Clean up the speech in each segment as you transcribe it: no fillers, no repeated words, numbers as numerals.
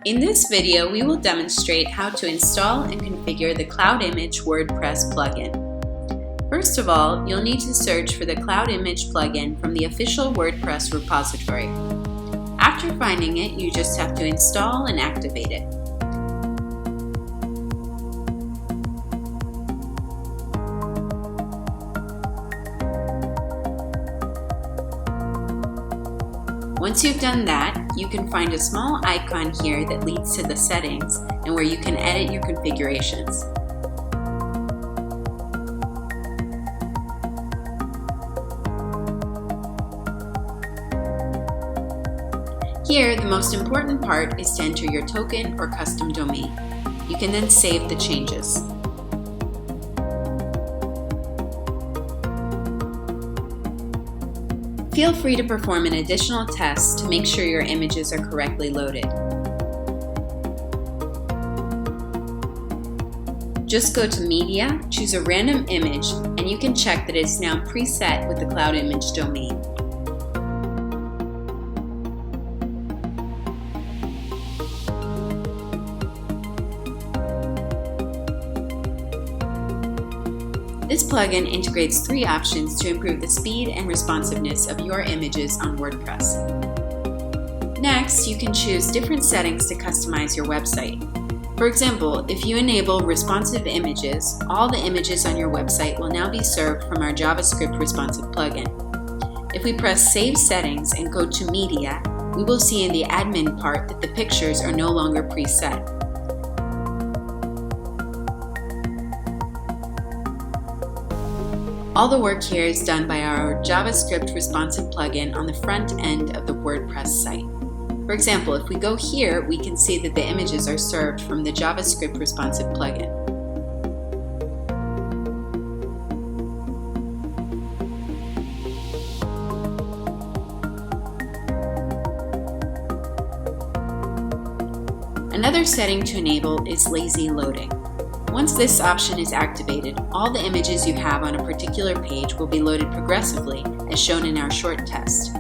In this video, we will demonstrate how to install and configure the cloudimage WordPress plugin. First of all, you'll need to search for the cloudimage plugin from the official WordPress repository. After finding it, you just have to install and activate it. Once you've done that, you can find a small icon here that leads to the settings and where you can edit your configurations. Here, the most important part is to enter your token or custom domain. You can then save the changes. Feel free to perform an additional test to make sure your images are correctly loaded. Just go to Media, choose a random image, and you can check that it's now preset with the cloudimage domain. This plugin integrates 3 options to improve the speed and responsiveness of your images on WordPress. Next, you can choose different settings to customize your website. For example, if you enable responsive images, all the images on your website will now be served from our JavaScript responsive plugin. If we press Save Settings and go to Media, we will see in the admin part that the pictures are no longer preset. All the work here is done by our JavaScript responsive plugin on the front end of the WordPress site. For example, if we go here, we can see that the images are served from the JavaScript responsive plugin. Another setting to enable is lazy loading. Once this option is activated, all the images you have on a particular page will be loaded progressively, as shown in our short test.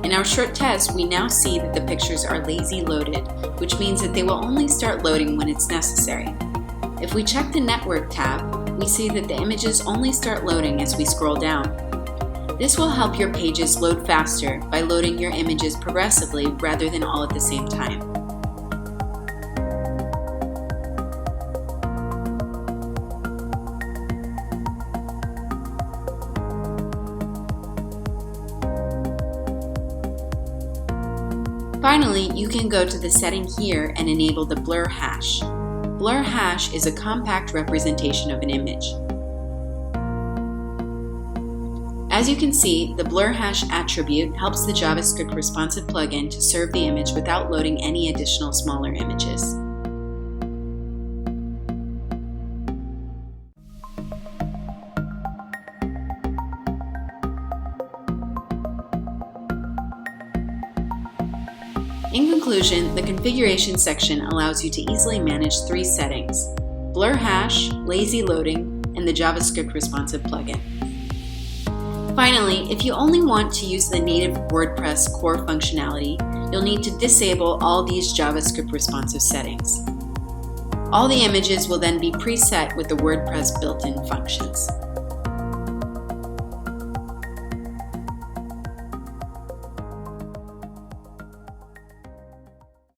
In our short test, we now see that the pictures are lazy loaded, which means that they will only start loading when it's necessary. If we check the Network tab, we see that the images only start loading as we scroll down. This will help your pages load faster by loading your images progressively rather than all at the same time. Finally, you can go to the setting here and enable the blur hash. Blur hash is a compact representation of an image. As you can see, the blur hash attribute helps the JavaScript responsive plugin to serve the image without loading any additional smaller images. In conclusion, the configuration section allows you to easily manage 3 settings: blur hash, lazy loading, and the JavaScript responsive plugin. Finally, if you only want to use the native WordPress core functionality, you'll need to disable all these JavaScript responsive settings. All the images will then be preset with the WordPress built-in functions.